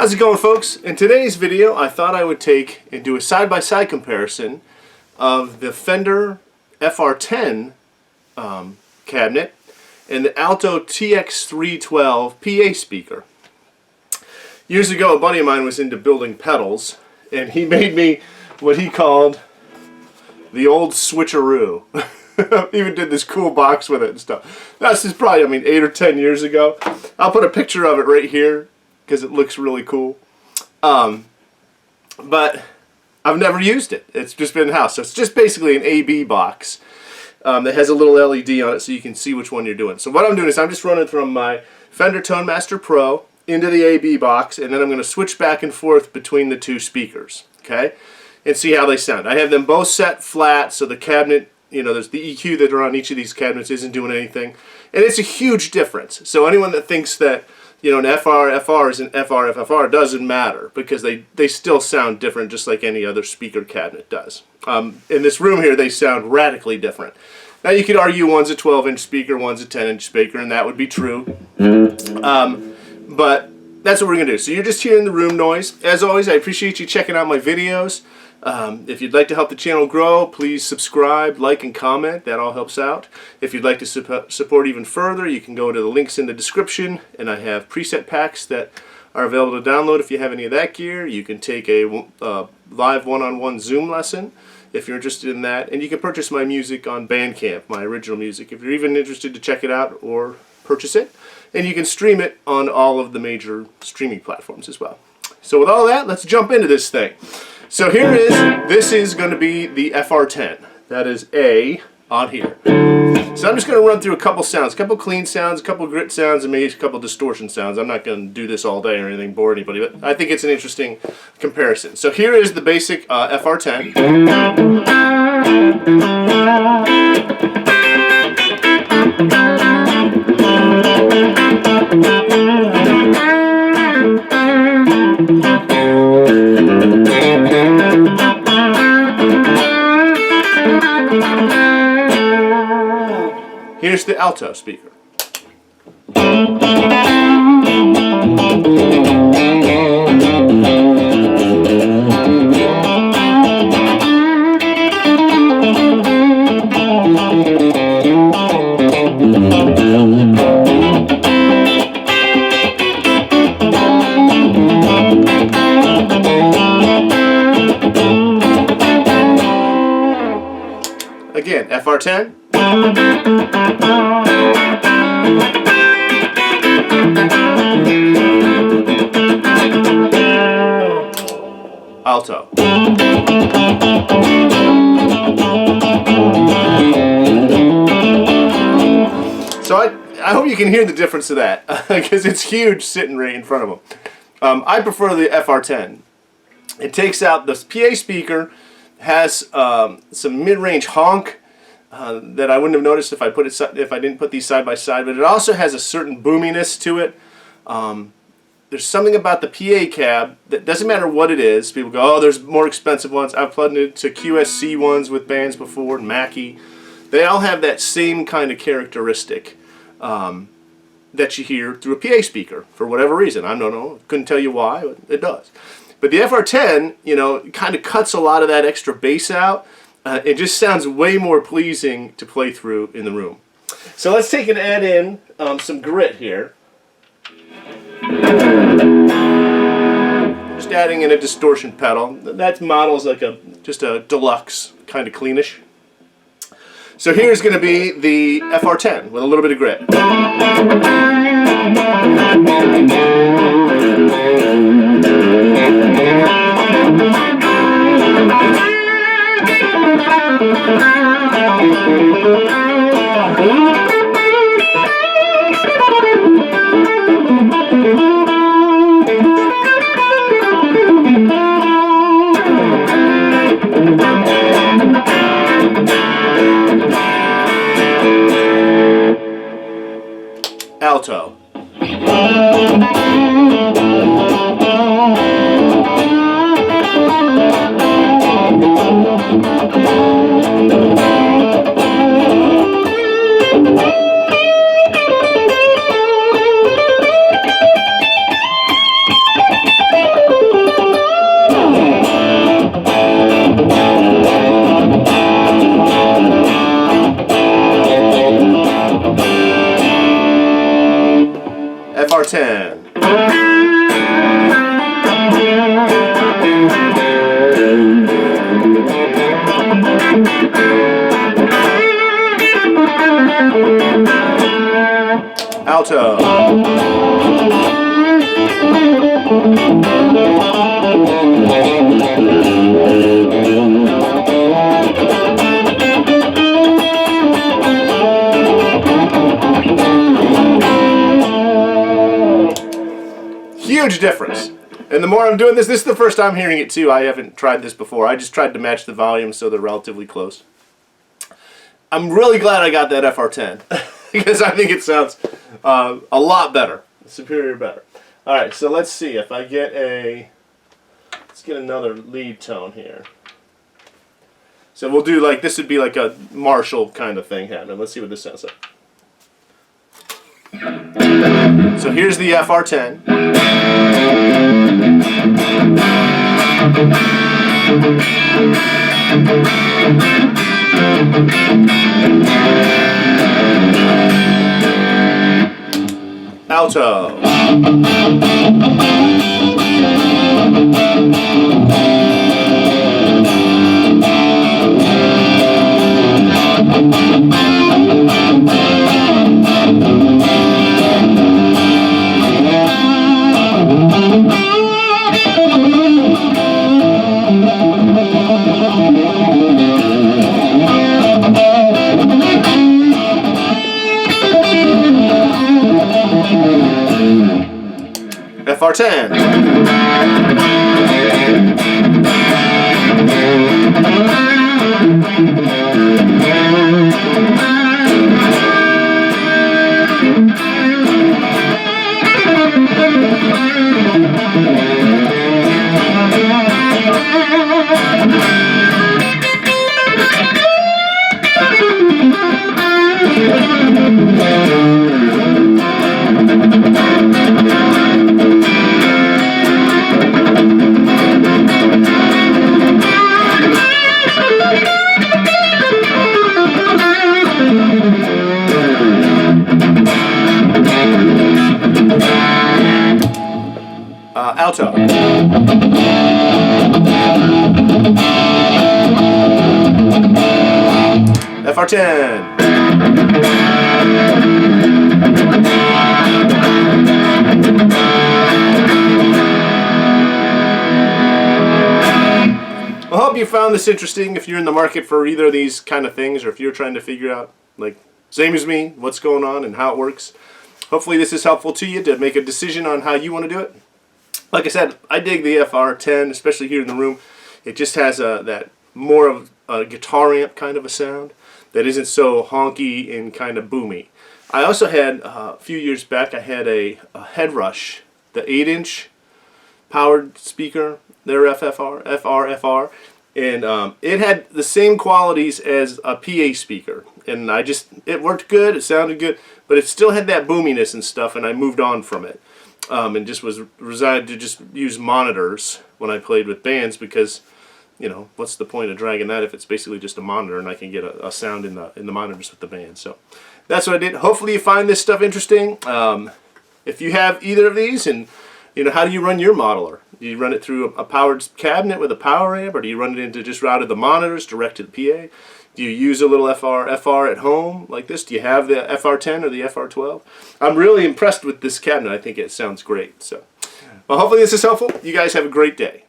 How's it going, folks? In today's video I thought I would take and do a side-by-side comparison of the Fender FR-10 cabinet and the Alto TX312 PA speaker. Years ago, a buddy of mine was into building pedals, and he made me what he called the old switcheroo. Even did this cool box with it and stuff. This is probably, 8 or 10 years ago. I'll put a picture of it right here because it looks really cool. But I've never used it. It's just been in the house. So it's just basically an AB box that has a little LED on it so you can see which one you're doing. So what I'm doing is I'm just running from my Fender Tone Master Pro into the AB box, and then I'm going to switch back and forth between the two speakers, okay, and see how they sound. I have them both set flat, so the cabinet, there's the EQ that are on each of these cabinets isn't doing anything, and it's a huge difference. So anyone that thinks that an FR is an FR doesn't matter, because they still sound different just like any other speaker cabinet does. In this room here, they sound radically different. Now you could argue one's a 12-inch speaker, one's a 10-inch speaker, and that would be true. But that's what we're going to do. So you're just hearing the room noise. As always, I appreciate you checking out my videos. If you'd like to help the channel grow, please subscribe, like, and comment. That all helps out. If you'd like to support even further, you can go to the links in the description, and I have preset packs that are available to download if you have any of that gear. You can take a live one-on-one Zoom lesson if you're interested in that, and you can purchase my music on BandCamp, my original music, if you're even interested to check it out or purchase it. And you can stream it on all of the major streaming platforms as well. So with all that, let's jump into this thing. So this is going to be the FR-10. That is A on here. So I'm just going to run through a couple sounds, a couple clean sounds, a couple grit sounds, and maybe a couple distortion sounds. I'm not going to do this all day or anything, bore anybody, but I think it's an interesting comparison. So here is the basic FR-10. Here's the alto speaker. Again, FR-10. Alto. So I hope you can hear the difference of that, because it's huge sitting right in front of them. I prefer the FR-10. It takes out the PA speaker, has some mid-range honk that I wouldn't have noticed if I didn't put these side by side, but it also has a certain boominess to it. There's something about the PA cab that doesn't matter what it is. People go, oh, there's more expensive ones. I've plugged it to QSC ones with bands before, and Mackie. They all have that same kind of characteristic that you hear through a PA speaker for whatever reason. I don't know. Couldn't tell you why, but it does. But the FR-10, kind of cuts a lot of that extra bass out. It just sounds way more pleasing to play through in the room. So let's take and add in some grit here. Just adding in a distortion pedal. That model's like just a deluxe, kind of cleanish. So here's going to be the FR-10 with a little bit of grit. Alto. FR-10. Alto. Huge difference. And the more I'm doing this is the first time hearing it too. I haven't tried this before. I just tried to match the volume so they're relatively close. I'm really glad I got that FR-10 because I think it sounds a lot better, superior better. All right, so let's see if I get let's get another lead tone here. So we'll do like, this would be like a Marshall kind of thing happening. Let's see what this sounds like. So here's the FR-10. Alto. FR-10. Alto. FR-10. I hope you found this interesting if you're in the market for either of these kind of things, or if you're trying to figure out, like, same as me, what's going on and how it works. Hopefully this is helpful to you to make a decision on how you want to do it. Like I said, I dig the FR-10, especially here in the room. It just has that more of a guitar amp kind of a sound that isn't so honky and kind of boomy. I also had, a few years back, I had a Head Rush, the 8-inch powered speaker, their FR, and it had the same qualities as a PA speaker. And it worked good, it sounded good, but it still had that boominess and stuff, and I moved on from it. And just was resigned to just use monitors when I played with bands, because, you know, what's the point of dragging that if it's basically just a monitor and I can get a sound in the monitors with the band. So that's what I did. Hopefully you find this stuff interesting. If you have either of these, and you know, how do you run your modeler? Do you run it through a powered cabinet with a power amp, or do you run it into just routed the monitors direct to the PA? Do you use a little FR at home like this? Do you have the FR-10 or the FR-12? I'm really impressed with this cabinet. I think it sounds great. So, well, hopefully this is helpful. You guys have a great day.